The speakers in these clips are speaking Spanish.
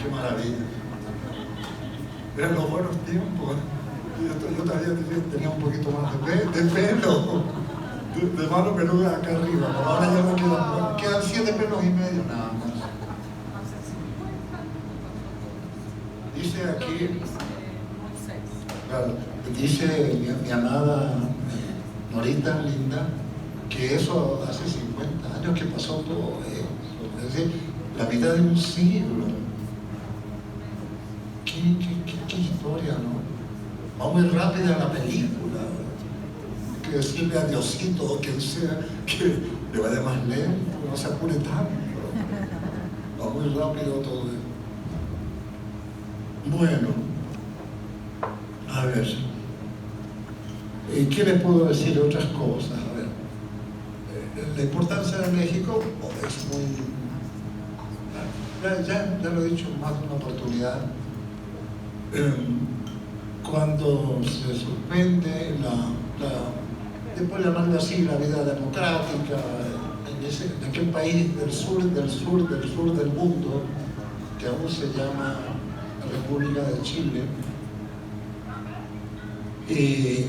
qué maravilla. Eran los buenos tiempos. Yo todavía tenía un poquito más de pelo, de mano peluda acá arriba, pero ahora ya no quedan 7 pelos y medio nada más. Dice aquí, claro, dice mi amada Norita linda, que eso hace 50 años que pasó todo eso, es decir, la mitad de un siglo. ¿Qué historia, no? Va muy rápida la película. Hay que decirle a Diosito o quien sea que le vaya más lento, no se apure tanto. Va muy rápido todo eso. Bueno, a ver, ¿qué les puedo decir de otras cosas? A ver, la importancia de México es muy... Ya lo he dicho en más de una oportunidad. Cuando se suspende después de llamarlo así, la vida democrática, en aquel país del sur del mundo, que aún se llama República de Chile, y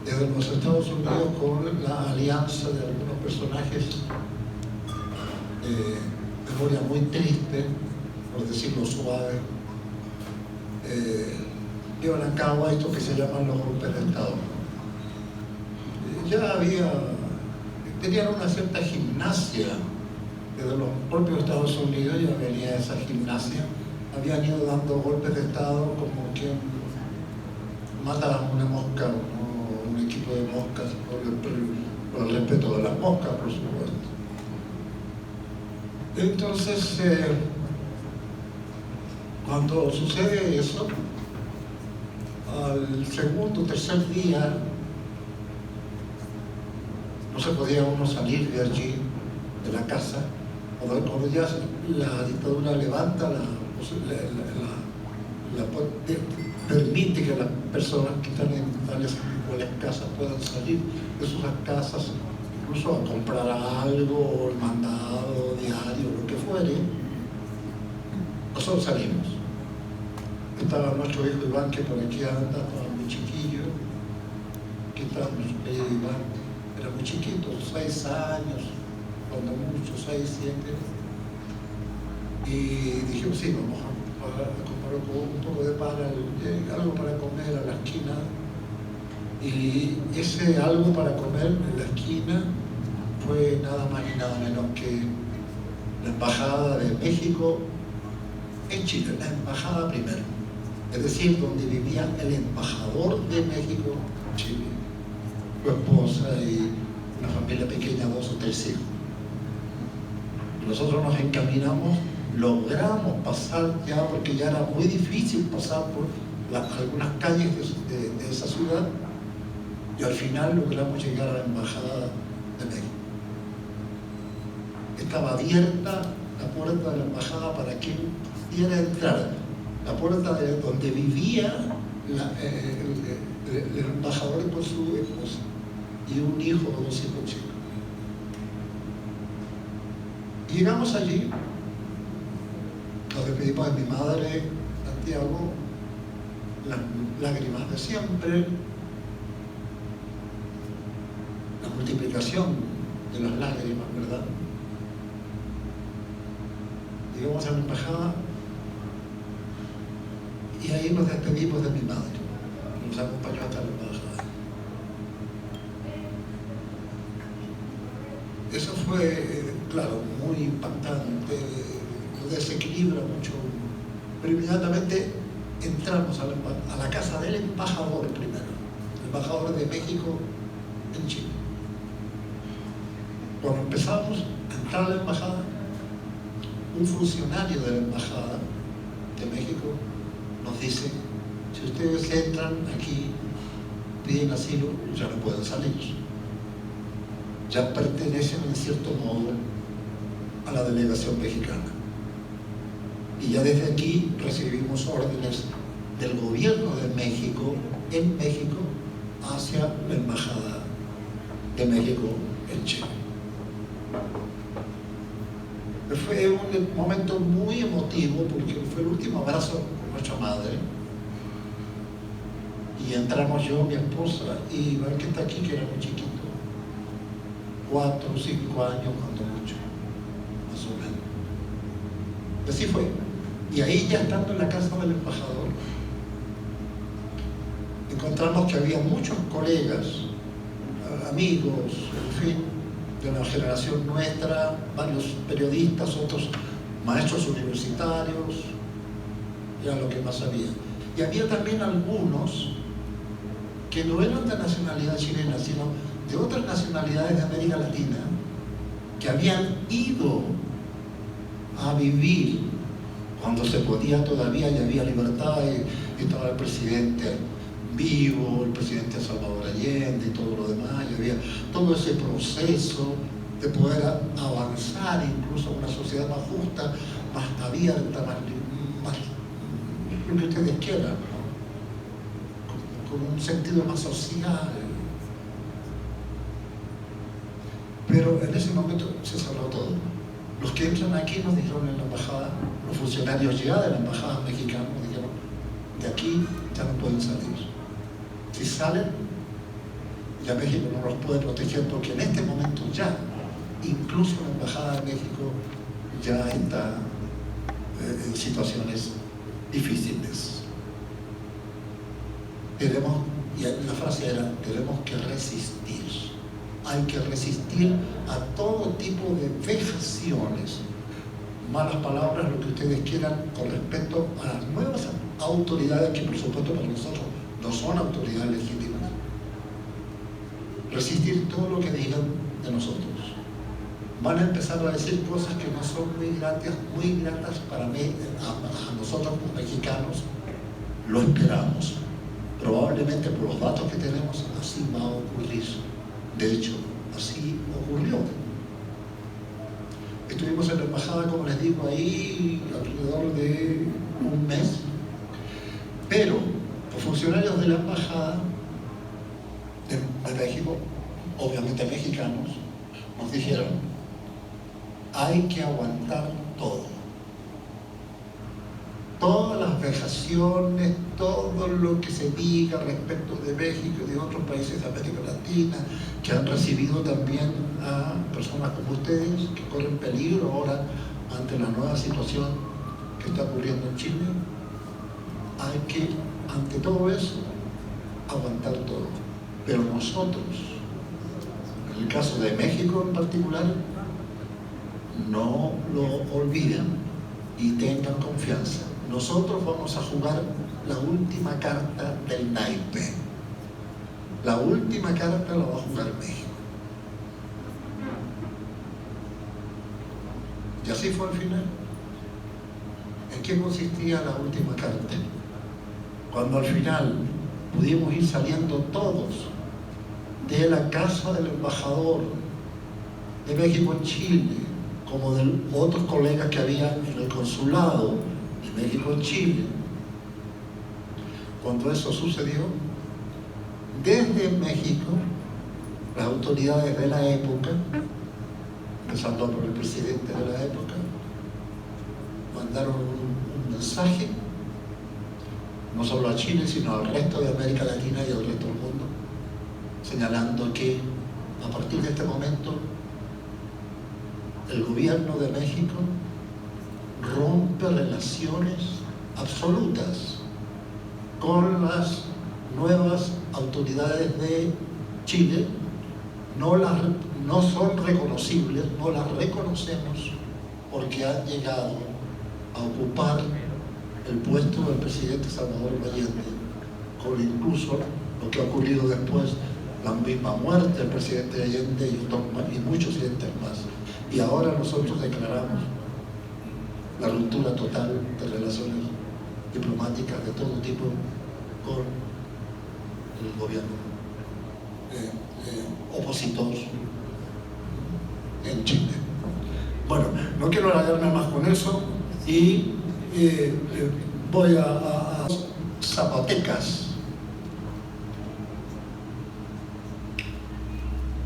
desde los Estados Unidos con la alianza de algunos personajes de memoria muy triste, por decirlo suave, llevan a cabo esto que se llaman los golpes de Estado. Tenían una cierta gimnasia, desde los propios Estados Unidos ya venía esa gimnasia, habían ido dando golpes de Estado como quien mata a una mosca, o un equipo de moscas, por el respeto de las moscas, por supuesto. Entonces, cuando sucede eso, al segundo o tercer día no se podía uno salir de allí, de la casa, cuando ya la dictadura levanta permite que las personas que están en tales casas puedan salir de sus casas, incluso a comprar algo, el mandado diario, lo que fuere. Nosotros salimos. Estaba nuestro hijo Iván, que por aquí anda, estaba muy chiquillo. Aquí estaba nuestro querido Iván, era muy chiquito, 6 años, cuando mucho, 6, 7. Y dijimos, sí, vamos a comprar un poco de pan, algo para comer a la esquina. Y ese algo para comer en la esquina fue nada más y nada menos que la Embajada de México en Chile, la embajada primero. Es decir, donde vivía el embajador de México en Chile, su esposa y una familia pequeña, 2 o 3 hijos. Nosotros nos encaminamos, logramos pasar ya, porque ya era muy difícil pasar por algunas calles de esa ciudad, y al final logramos llegar a la embajada de México. Estaba abierta la puerta de la embajada para quien pudiera entrar. La puerta de donde vivía el embajador con su esposa y un hijo o 2 hijos chicos. Llegamos allí, nos despedimos de mi madre, Santiago, las lágrimas de siempre, la multiplicación de las lágrimas, ¿verdad? Llegamos a la embajada y ahí nos despedimos de mi madre. Nos acompañó hasta la embajada. Eso fue, claro, muy impactante, lo desequilibra mucho. Pero inmediatamente entramos a la casa del embajador primero, el embajador de México en Chile. Cuando empezamos a entrar a la embajada, un funcionario de la embajada de México nos dice: si ustedes entran aquí, piden asilo, ya no pueden salir. Ya pertenecen en cierto modo a la delegación mexicana. Y ya desde aquí recibimos órdenes del gobierno de México, en México, hacia la embajada de México en Chile. Fue un momento muy emotivo porque fue el último abrazo con nuestra madre. Y entramos yo, mi esposa, y Iván, que está aquí, que era muy chiquito, 4 o 5 años, cuando mucho, más o menos. Así fue. Y ahí, ya estando en la casa del embajador, encontramos que había muchos colegas, amigos, en fin, de una generación nuestra, varios periodistas, otros maestros universitarios, era lo que más había. Y había también algunos que no eran de nacionalidad chilena, sino de otras nacionalidades de América Latina, que habían ido a vivir cuando se podía todavía y había libertad, y estaba el presidente vivo, el presidente Salvador Allende y todo lo demás, y había todo ese proceso de poder avanzar incluso a una sociedad más justa, más abierta, más lo que ustedes quieran, ¿no? Con un sentido más social. Pero en ese momento se cerró todo. Los que entran aquí nos dijeron en la embajada, los funcionarios ya de la embajada mexicana nos dijeron, de aquí ya no pueden salir. Si salen, ya México no los puede proteger, porque en este momento ya, incluso la embajada de México ya está en situaciones difíciles. Tenemos, y la frase era, tenemos que resistir. Hay que resistir a todo tipo de vejaciones, malas palabras, lo que ustedes quieran, con respecto a las nuevas autoridades que, por supuesto, para nosotros no son autoridades legítimas. Resistir todo lo que digan de nosotros. Van a empezar a decir cosas que no son muy gratas para mí, a nosotros los mexicanos. Lo esperamos. Probablemente por los datos que tenemos, así va a ocurrir. De hecho, así ocurrió. Estuvimos en la embajada, como les digo, ahí alrededor de un mes, pero los funcionarios de la embajada de México, obviamente mexicanos, nos dijeron, hay que aguantar todo. Todas las vejaciones, todo lo que se diga respecto de México y de otros países de América Latina, que han recibido también a personas como ustedes, que corren peligro ahora ante la nueva situación que está ocurriendo en Chile, hay que, ante todo eso, aguantar todo. Pero nosotros, en el caso de México en particular, no lo olviden y tengan confianza. Nosotros vamos a jugar la última carta del naipe. La última carta la va a jugar México. Y así fue al final. ¿En qué consistía la última carta? Cuando al final pudimos ir saliendo todos de la casa del embajador de México en Chile, como de otros colegas que había en el consulado de México en Chile. Cuando eso sucedió, desde México, las autoridades de la época, empezando por el presidente de la época, mandaron un mensaje, no solo a Chile, sino al resto de América Latina y al resto del mundo, señalando que a partir de este momento el gobierno de México rompe relaciones absolutas con las nuevas autoridades de Chile, no son reconocibles, no las reconocemos porque han llegado a ocupar el puesto del presidente Salvador Allende, con incluso lo que ha ocurrido después, la misma muerte del presidente Allende y muchos entes más. Y ahora nosotros declaramos la ruptura total de relaciones diplomáticas de todo tipo con el gobierno opositor en Chile. Bueno, no quiero alargarme más con eso y voy a zapotecas.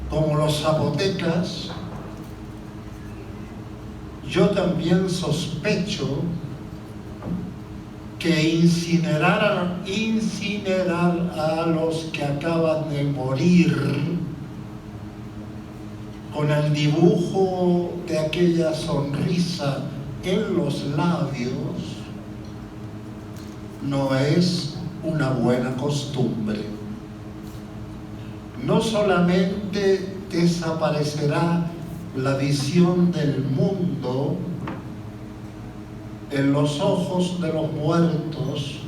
Como los zapotecas, yo también sospecho que incinerar a los que acaban de morir con el dibujo de aquella sonrisa en los labios no es una buena costumbre. No solamente desaparecerá la visión del mundo en los ojos de los muertos,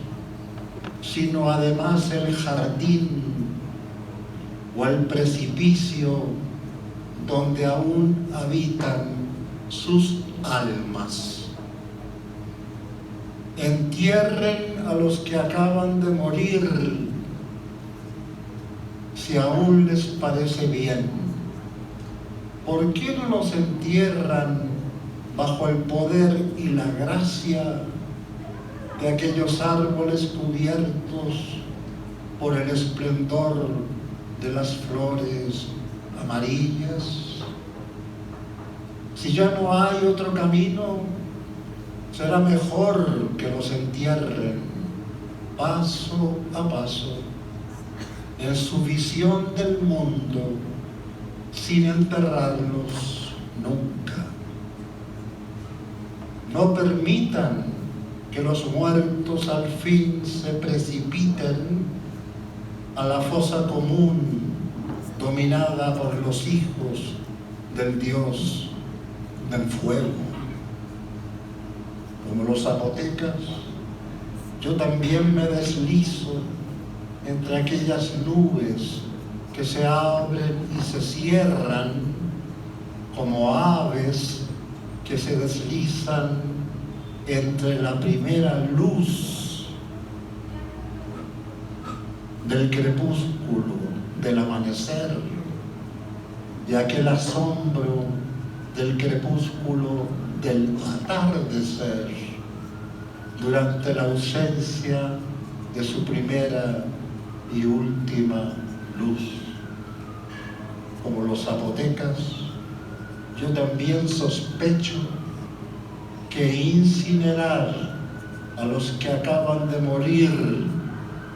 sino además el jardín o el precipicio donde aún habitan sus almas. Entierren a los que acaban de morir, si aún les parece bien. ¿Por qué no los entierran bajo el poder y la gracia de aquellos árboles cubiertos por el esplendor de las flores amarillas? Si ya no hay otro camino, será mejor que los entierren paso a paso en su visión del mundo, sin enterrarlos nunca. No permitan que los muertos al fin se precipiten a la fosa común dominada por los hijos del Dios del fuego. Como los zapotecas, yo también me deslizo entre aquellas nubes que se abren y se cierran como aves que se deslizan entre la primera luz del crepúsculo, del amanecer, y aquel asombro del crepúsculo del atardecer durante la ausencia de su primera y última luz. Como los zapotecas, yo también sospecho que incinerar a los que acaban de morir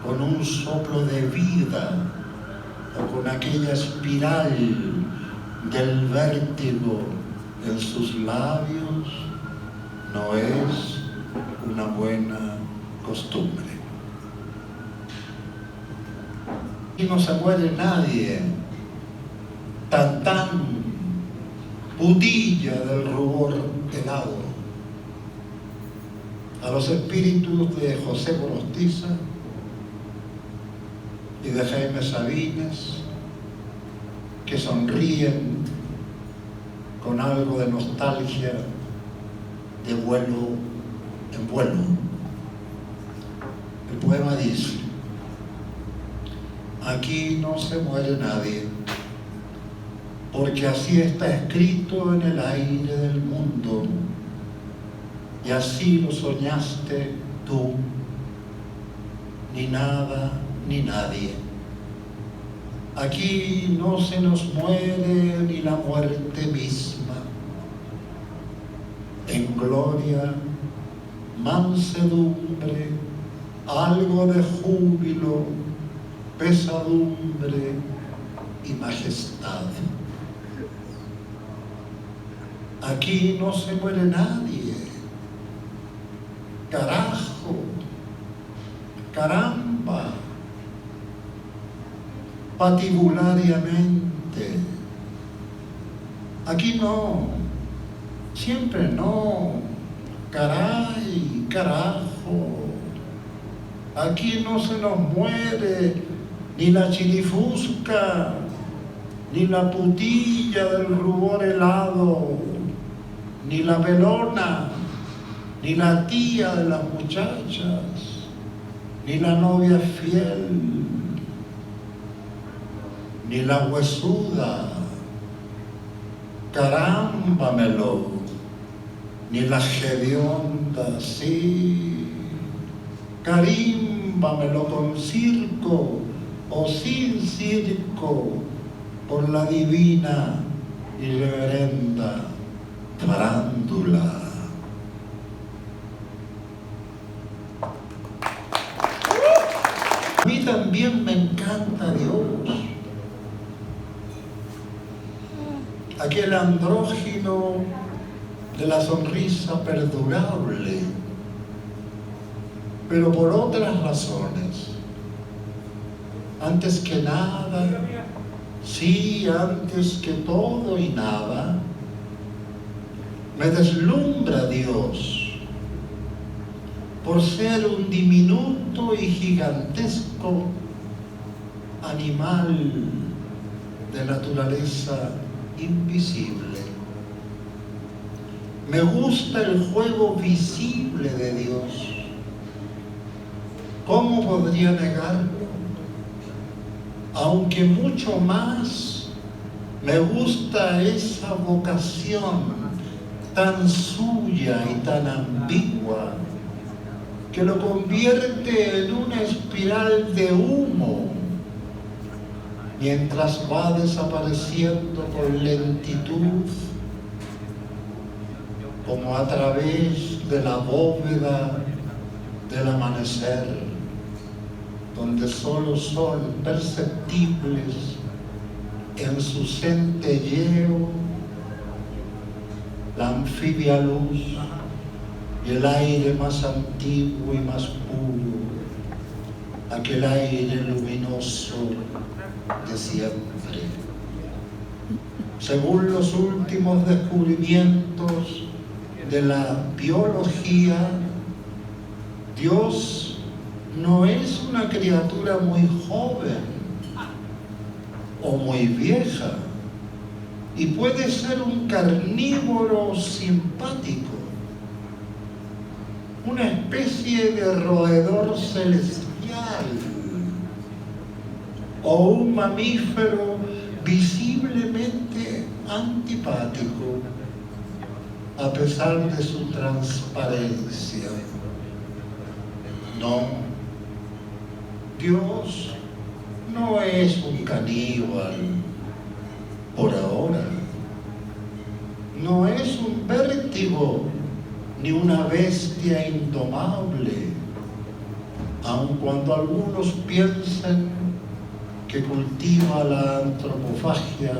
con un soplo de vida o con aquella espiral del vértigo en sus labios no es una buena costumbre. Y no se muere nadie, tan putilla del rubor helado. A los espíritus de José Gorostiza y de Jaime Sabines, que sonríen con algo de nostalgia de vuelo en vuelo. El poema dice: aquí no se muere nadie, porque así está escrito en el aire del mundo, y así lo soñaste tú, ni nada ni nadie. Aquí no se nos muere ni la muerte misma. En gloria, mansedumbre, algo de júbilo, pesadumbre y majestad. Aquí no se muere nadie. Carajo, caramba, patibulariamente. Aquí no, siempre no, caray, carajo. Aquí no se nos muere ni la chilifusca, ni la putilla del rubor helado, ni la velona, ni la tía de las muchachas, ni la novia fiel, ni la huesuda, carámbamelo, ni la hedionda, sí, carímbamelo con circo o sin circo, por la divina y reverenda farándula. A mí también me encanta Dios. Aquel andrógino de la sonrisa perdurable, pero por otras razones. Antes que nada, sí, antes que todo y nada, me deslumbra Dios por ser un diminuto y gigantesco animal de naturaleza invisible. Me gusta el juego visible de Dios. ¿Cómo podría negarlo? Aunque mucho más me gusta esa vocación tan suya y tan ambigua que lo convierte en una espiral de humo mientras va desapareciendo con lentitud, como a través de la bóveda del amanecer, donde solo son perceptibles en su centelleo la anfibia luz y el aire más antiguo y más puro, aquel aire luminoso de siempre. Según los últimos descubrimientos de la biología, Dios no es una criatura muy joven o muy vieja, y puede ser un carnívoro simpático, una especie de roedor celestial o un mamífero visiblemente antipático a pesar de su transparencia. No, Dios no es un caníbal por ahora, no es un vértigo ni una bestia indomable, aun cuando algunos piensen que cultiva la antropofagia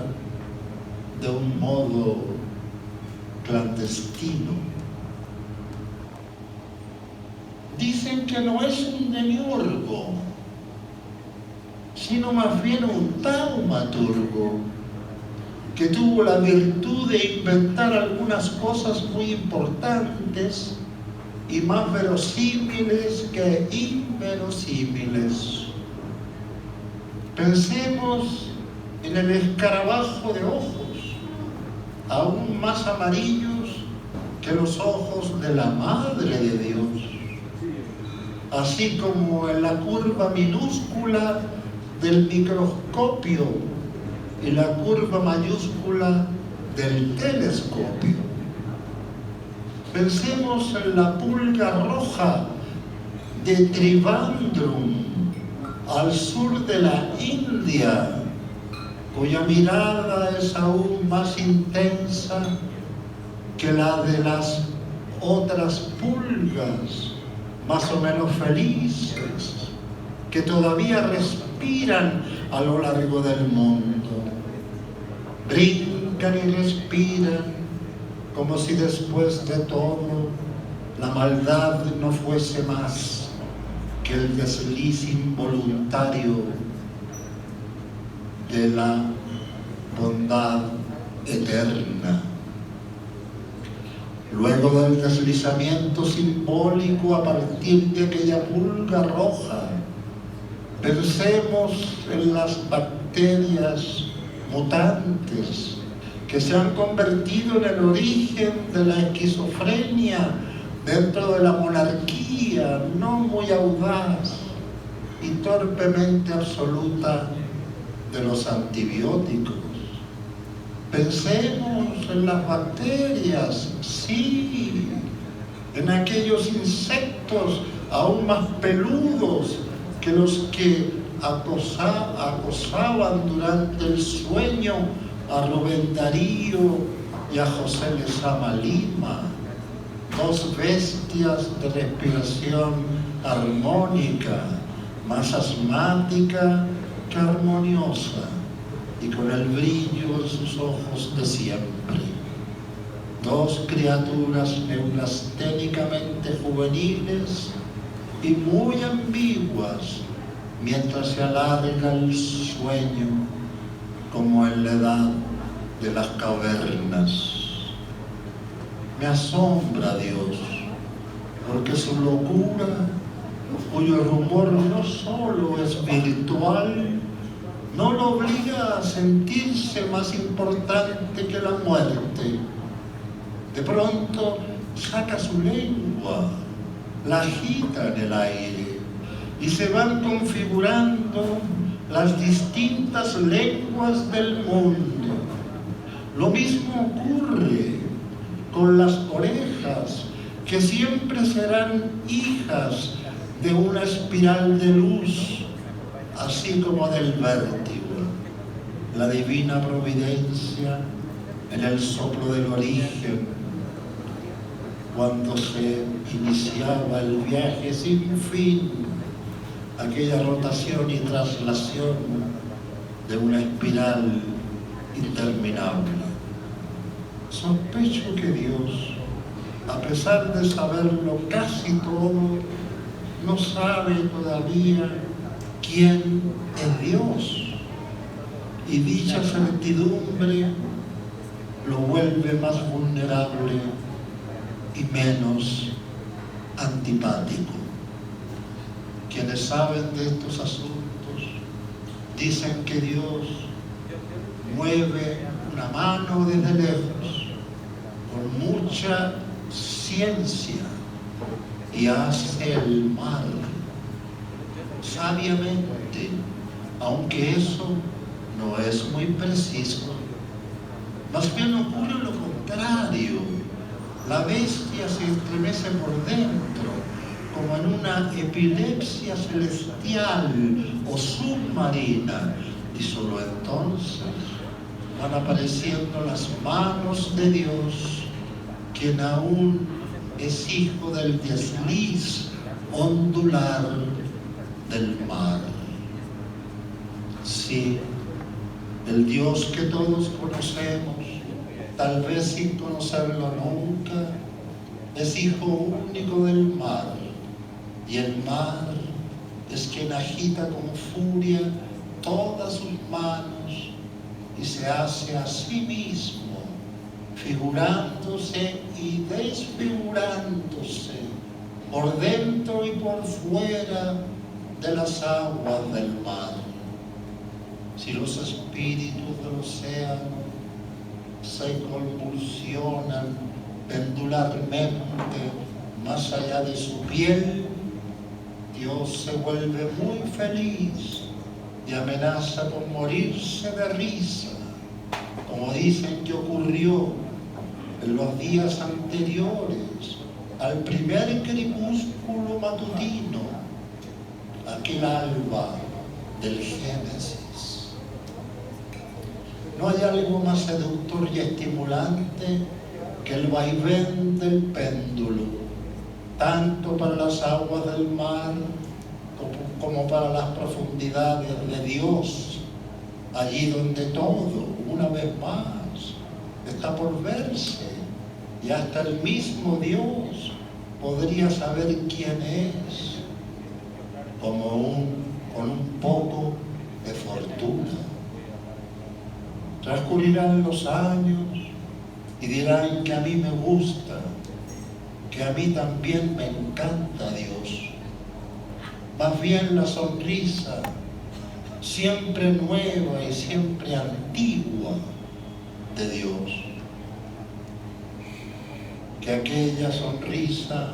de un modo clandestino. Dicen que no es un demiurgo, sino más bien un taumaturgo que tuvo la virtud de inventar algunas cosas muy importantes y más verosímiles que inverosímiles. Pensemos en el escarabajo de ojos, aún más amarillos que los ojos de la Madre de Dios, así como en la curva minúscula del microscopio y la curva mayúscula del telescopio. Pensemos en la pulga roja de Trivandrum, al sur de la India, cuya mirada es aún más intensa que la de las otras pulgas, más o menos felices, que todavía respiran a lo largo del mundo. Brincan y respiran como si después de todo la maldad no fuese más que el desliz involuntario de la bondad eterna. Luego del deslizamiento simbólico a partir de aquella pulga roja, pensemos en las bacterias mutantes que se han convertido en el origen de la esquizofrenia dentro de la monarquía no muy audaz y torpemente absoluta de los antibióticos. Pensemos en las bacterias, sí, en aquellos insectos aún más peludos que los que acosaban durante el sueño a Rubén Darío y a José Lezama Lima, dos bestias de respiración armónica, más asmática que armoniosa, y con el brillo en sus ojos de siempre. Dos criaturas neurasténicamente juveniles y muy ambiguas, mientras se alarga el sueño como en la edad de las cavernas. Me asombra Dios, porque su locura, cuyo rumor no solo es virtual, no lo obliga a sentirse más importante que la muerte. De pronto saca su lengua, la agita en el aire y se van configurando las distintas lenguas del mundo. Lo mismo ocurre con las orejas, que siempre serán hijas de una espiral de luz, así como del vértigo. La divina providencia en el soplo del origen, cuando se iniciaba el viaje sin fin, aquella rotación y traslación de una espiral interminable. Sospecho que Dios, a pesar de saberlo casi todo, no sabe todavía quién es Dios, y dicha certidumbre lo vuelve más vulnerable y menos antipático. Quienes saben de estos asuntos dicen que Dios mueve una mano desde lejos con mucha ciencia y hace el mal sabiamente, aunque eso no es muy preciso. Más bien ocurre lo contrario. La bestia se estremece por dentro, como en una epilepsia celestial o submarina, y solo entonces van apareciendo las manos de Dios, quien aún es hijo del desliz ondular del mar. Sí, el Dios que todos conocemos, tal vez sin conocerlo nunca, es hijo único del mar, y el mar es quien agita con furia todas sus manos y se hace a sí mismo, figurándose y desfigurándose por dentro y por fuera de las aguas del mar. Si los espíritus del océano se convulsionan pendularmente más allá de su piel, Dios se vuelve muy feliz y amenaza con morirse de risa, como dicen que ocurrió en los días anteriores al primer crepúsculo matutino, aquel alba del Génesis. No hay algo más seductor y estimulante que el vaivén del péndulo, tanto para las aguas del mar como para las profundidades de Dios, allí donde todo, una vez más, está por verse, y hasta el mismo Dios podría saber quién es, con un poco de fortuna. Transcurrirán los años y dirán que a mí me gusta, que a mí también me encanta Dios. Más bien la sonrisa, siempre nueva y siempre antigua de Dios. Que aquella sonrisa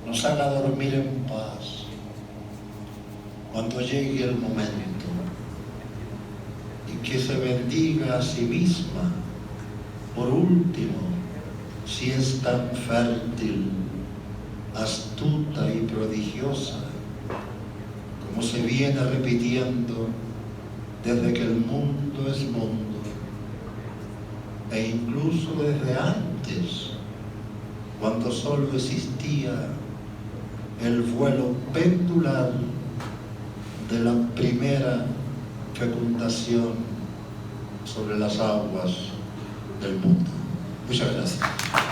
nos haga dormir en paz cuando llegue el momento, y que se bendiga a sí misma, por último, si es tan fértil, astuta y prodigiosa, como se viene repitiendo desde que el mundo es mundo. e incluso desde antes, cuando solo existía el vuelo pendular de la primera fecundación sobre las aguas del mundo. Muchas gracias.